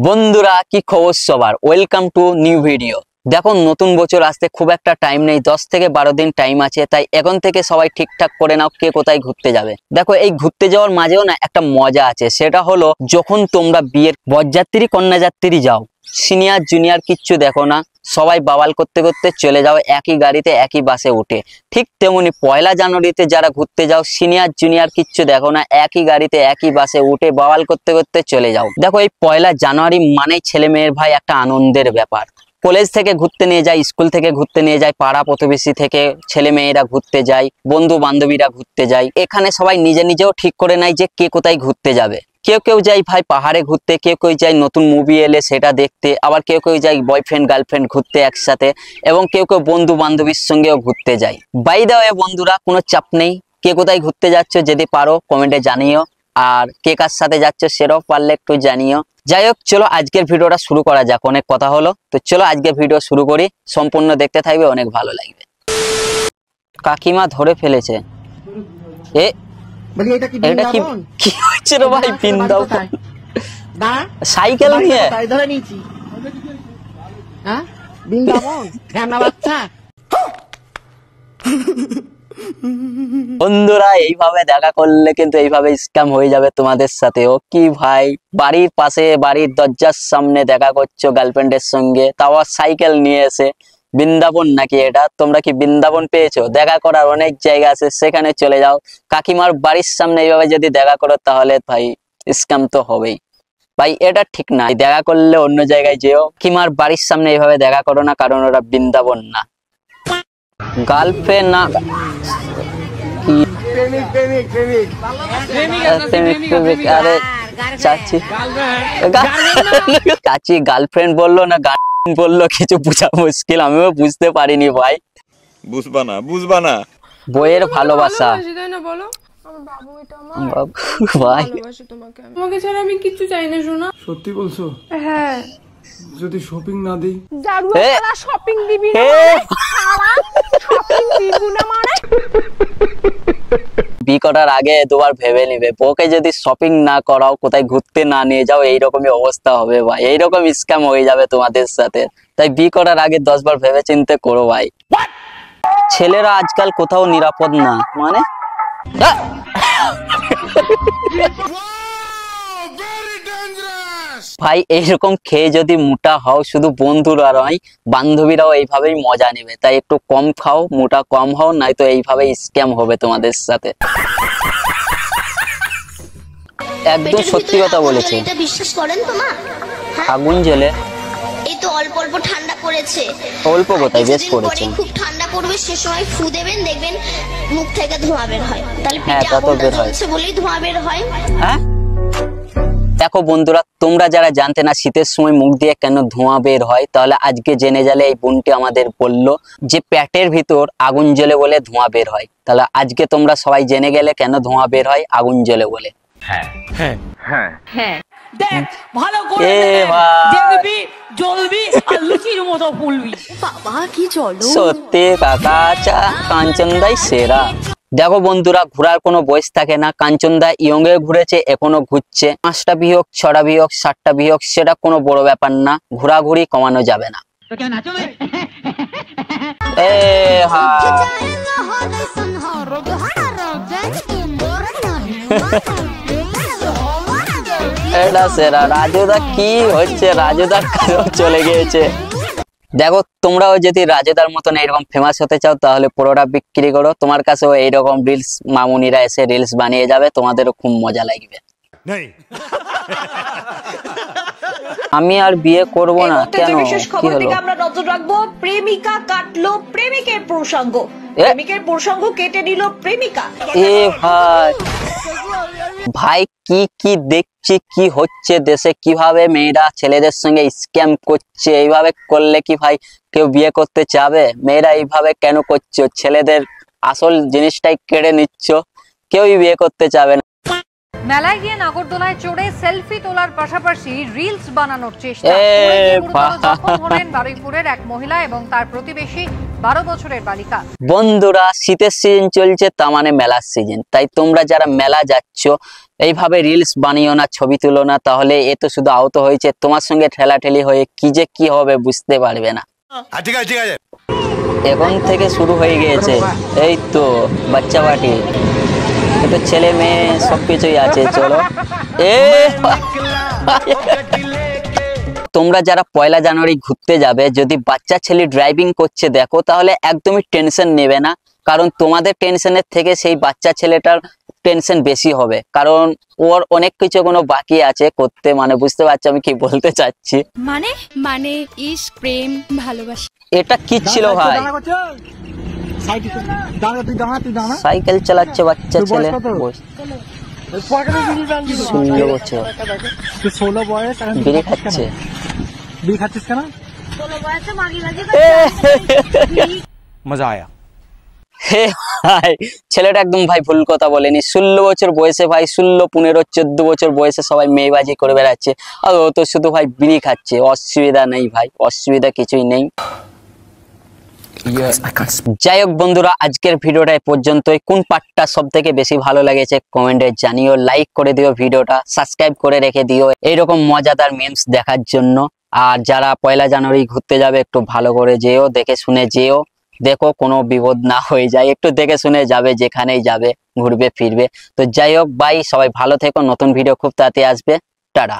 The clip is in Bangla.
বন্ধুরা কি খবর সবার, ওয়েলকাম টু নিউ ভিডিও। দেখো নতুন বছর আসতে খুব একটা টাইম নেই, 10 থেকে 12 দিন টাইম আছে, তাই এখন থেকে সবাই ঠিকঠাক করে নাও কে কোথায় ঘুরতে যাবে। দেখো এই ঘুরতে যাওয়ার মাঝেও না একটা মজা আছে, সেটা হলো যখন তোমরা বিয়ের বরযাত্রী কন্যাযাত্রী যাও, সিনিয়র জুনিয়র কিচ্ছু দেখো না, সবাই বাওয়াল করতে করতে চলে যাও একই গাড়িতে একই বাসে উঠে। ঠিক তেমনি পয়লা জানুয়ারিতে যারা ঘুরতে যাও সিনিয়র জুনিয়র কিচ্ছু দেখো না, একই গাড়িতে একই বাসে উঠে বাওয়াল করতে করতে চলে যাও। দেখো এই পয়লা জানুয়ারি মানে ছেলে মেয়ের ভাই একটা আনন্দের ব্যাপার। কলেজ থেকে ঘুরতে নিয়ে যায়, স্কুল থেকে ঘুরতে নিয়ে যায়, পাড়া প্রতিবেশী থেকে ছেলে মেয়েরা ঘুরতে যায়, বন্ধু বান্ধবীরা ঘুরতে যায়। এখানে সবাই নিজে নিজেও ঠিক করে নেয় যে কে কোথায় ঘুরতে যাবে। কেউ কেউ যায় ভাই পাহাড়ে ঘুরতে, কেউ কেউ যায় নতুন মুভি এলে সেটা দেখতে, আবার কেউ কেউ যায় বয়ফ্রেন্ড গার্লফ্রেন্ড ঘুরতে একসাথে, এবং কেউ কেউ বন্ধু বান্ধবীর সঙ্গেও ঘুরতে যায়। বাই দ্য ওয়ে বন্ধুরা, কোনো চাপ নেই, কে কোথায় ঘুরতে যাচ্ছ যদি পারো কমেন্টে জানিও, আর কে কার সাথে যাচ্ছ সেটাও পারলে একটু জানিও। যাই হোক, চলো আজকের ভিডিওটা শুরু করা যাক, অনেক কথা হলো, তো চলো আজকের ভিডিও শুরু করি, সম্পূর্ণ দেখতে থাকবে, অনেক ভালো লাগবে। কাকিমা ধরে ফেলেছে। এটা কি হচ্ছে রে ভাই? বৃন্দাবন সাইকেল নিয়ে বন্ধুরা এইভাবে দেখা করলে কিন্তু এইভাবে স্ক্যাম হয়ে যাবে তোমাদের সাথেও। কি ভাই, বাড়ির পাশে বাড়ির দরজার সামনে দেখা করছো গার্লফ্রেন্ডের সঙ্গে, তাও সাইকেল নিয়ে এসে। বৃন্দাবন নাকি এটা? তোমরা কি বৃন্দাবন পেয়েছো? দেখা করার অনেক জায়গা আছে, সেখানে চলে যাও। কাকিমার বাড়ির সামনে এইভাবে যদি দেখা করো তাহলে ভাই স্ক্যাম তো হবেই ভাই, এটা ঠিক না। দেখা করলে অন্য জায়গায় যেও, কাকিমার বাড়ির সামনে এইভাবে দেখা করো না, কারণ ওরা বৃন্দাবন না। গার্লফ্রেন্ড না, আরে চাচি চাচি গার্লফ্রেন্ড বললো না গার্লফ্রেন্ড বললো, কিছু বোঝা মুশকিল, আমিও বুঝতে পারিনি ভাই। বুঝবা না বইয়ের ভালোবাসা। ভাই তোমাকে ছাড়া আমি কিচ্ছু চাই না শোনা। সত্যি বলছো? হ্যাঁ। যদি শপিং না দিই? শপিং দিবি না শপিং দিব না মানে? বি করার আগে দুবার ভেবে নিবে, বউকে যদি শপিং না করাও, কোথায় ঘুরতে না নিয়ে যাও, এইরকমই অবস্থা হবে ভাই, এইরকম স্ক্যাম হয়ে যাবে তোমাদের সাথে। তাই বি করার আগে 10 বার ভেবে চিন্তে করো ভাই। ছেলেরা আজকাল কোথাও নিরাপদ না মানে। ভাই এইরকম খেয়ে যদি মোটা হও, শুধু বন্ধুরা নয় বান্ধবীরাও এইভাবেই মজা নেবে, তাই একটু কম খাও, মোটা কম হও, নয়তো এইভাবে স্ক্যাম হবে তোমাদের সাথে। একদম সত্যি কথা বলেছে। এটা বিশ্বাস করেন তো মা? আগুন জ্বলে এই তো অল্প অল্প ঠান্ডা পড়েছে। অল্প কোথায়, বেশ পড়েছে। খুব ঠান্ডা পড়বে, সে সময় ফু দেবেন, দেখবেন মুখ থেকে ধোঁয়া বের হয়। তাহলে হ্যাঁ, পিঠে তা তো আগুনটা বের হয় জ্বলছে বলেই ধোঁয়া বের হয়। হ্যাঁ দেখো বন্ধুরা, তোমরা যারা জানতে না শীতের সময় মুখ দিয়ে কেন ধোঁয়া বের হয়, তাহলে আজকে জেনে গেলে। এই বোনটি আমাদের বললো যে পেটের ভিতর আগুন জ্বলে বলে ধোঁয়া বের হয়, তাহলে আজকে তোমরা সবাই জেনে গেলে কেন ধোঁয়া বের হয়, আগুন জ্বলে বলে। হ্যাঁ হ্যাঁ হ্যাঁ হ্যাঁ, দেখ ভালো করে দেখবি জ্বলবি আর লুচির মতো ফুলবি। বাবা কি চলো, সত্যি কাকা, কাঞ্চনদাই সেরা। দেখো বন্ধুরা, ঘোরার কোনো বয়স থাকে না। কাঞ্চনদা ইয়ং এ ঘুরেছে, এখনো ঘুরছে। 5টা বিয়ে হোক, 6টা বিয়ে হোক, 7টা বিয়ে হোক, সেটা কোনো বড় ব্যাপার না, ঘোরাঘুরি কমানো যাবে না। এটা সেরা। রাজুদা কি হচ্ছে? রাজুদা চলে গিয়েছে। দেখো তোমরাও যদি রাজুদার মতন এইরকম ফেমাস হতে চাও, তাহলে পুরোটা বিক্রি করো, তোমার কাছেও এইরকম রিলস মামুনিরা এসে রিলস বানিয়ে যাবে, তোমাদেরও খুব মজা লাগবে। আমি আর বিয়ে করব না কেন? বিশেষ খবর থেকে আমরা নজর রাখবো। প্রেমিকা কাটলো প্রেমিকের প্রসঙ্গ, প্রেমিকের প্রসঙ্গ কেটে নিল প্রেমিকা। এ ভাই ভাই কি কি দেখছি, কি হচ্ছে দেশে, কিভাবে মেয়েরা ছেলেদের সঙ্গে স্ক্যাম করছে। এইভাবে করলে কি ভাই কেউ বিয়ে করতে চাবে? মেয়েরা এইভাবে কেন করছো? ছেলেদের আসল জিনিসটাই কেড়ে নিচ্ছ, কেউই বিয়ে করতে চাবে না। মেলায় গিয়ে নাগরদোলায় চড়ে সেলফি তোলার পাশাপাশি রিলস বানানোর চেষ্টা। জখম হলেন বারুইপুরের এক মহিলা এবং তার প্রতিবেশী 12 বছরের বালিকা। বন্ধুরা, শীতের সিজন চলছে, তার মানে মেলার সিজন। তাই তোমরা যারা মেলা যাচ্ছ এইভাবে রিলস বানিও না, ছবি তুলো না, তাহলে এ তো শুধু আহত হয়েছে, তোমার সঙ্গে ঠেলাঠেলি হয়ে কি যে কি হবে বুঝতে পারবে না। ঠিক আছে ঠিক আছে, এখন থেকে শুরু হয়ে গিয়েছে, এই তো বাচ্চা বাটি, তো ছেলে মেয়ে সবকিছুই আছে। চলো তোমরা যারা 1 জানুয়ারি ঘুরতে যাবে, যদি বাচ্চা ছেলে ড্রাইভিং করছে দেখো, তাহলে একদমই টেনশন নেবে না, কারণ তোমাদের টেনশনের থেকে সেই বাচ্চা ছেলেটার টেনশন বেশি হবে, কারণ ওর অনেক কিছু কোনো বাকি আছে করতে। মানে বুঝতে পারছো আমি কি বলতে চাচ্ছি? মানে মানে ইশক, প্রেম, ভালোবাসা। এটা কি ছিল ভাই? সাইকেল চালাচ্ছে বাচ্চা ছেলে, 16 বছর, বিড়ি খাচ্ছে। মজা আয়া। হে ভাই, ছেলেটা একদম ভাই ভুল কথা বলেনি। 16 বছর বয়সে ভাই, 16, 15, 14 বছর বয়সে সবাই মেয়েবাজি করে বেড়াচ্ছে, আর ও তো শুধু ভাই বিড়ি খাচ্ছে। অসুবিধা নেই ভাই, অসুবিধা কিছুই নেই। যাই হোক বন্ধুরা, আজকের ভিডিওটা এই পর্যন্তই। কোন পার্টটা সব থেকে বেশি ভালো লেগেছে কমেন্টে জানিও, লাইক করে দিও ভিডিওটা, সাবস্ক্রাইব করে রেখে দিও এইরকম মজাদার মিমস দেখার জন্য। আর যারা 1 জানুয়ারি ঘুরতে যাবে একটু ভালো করে যেও, দেখে শুনে যেও, দেখো কোনো বিপদ না হয়ে যায়, একটু দেখে শুনে যাবে যেখানেই যাবে, ঘুরবে ফিরবে। তো যাই হোক ভাই, সবাই ভালো থেকো, নতুন ভিডিও খুব তাড়াতাড়ি আসবে, টাটা।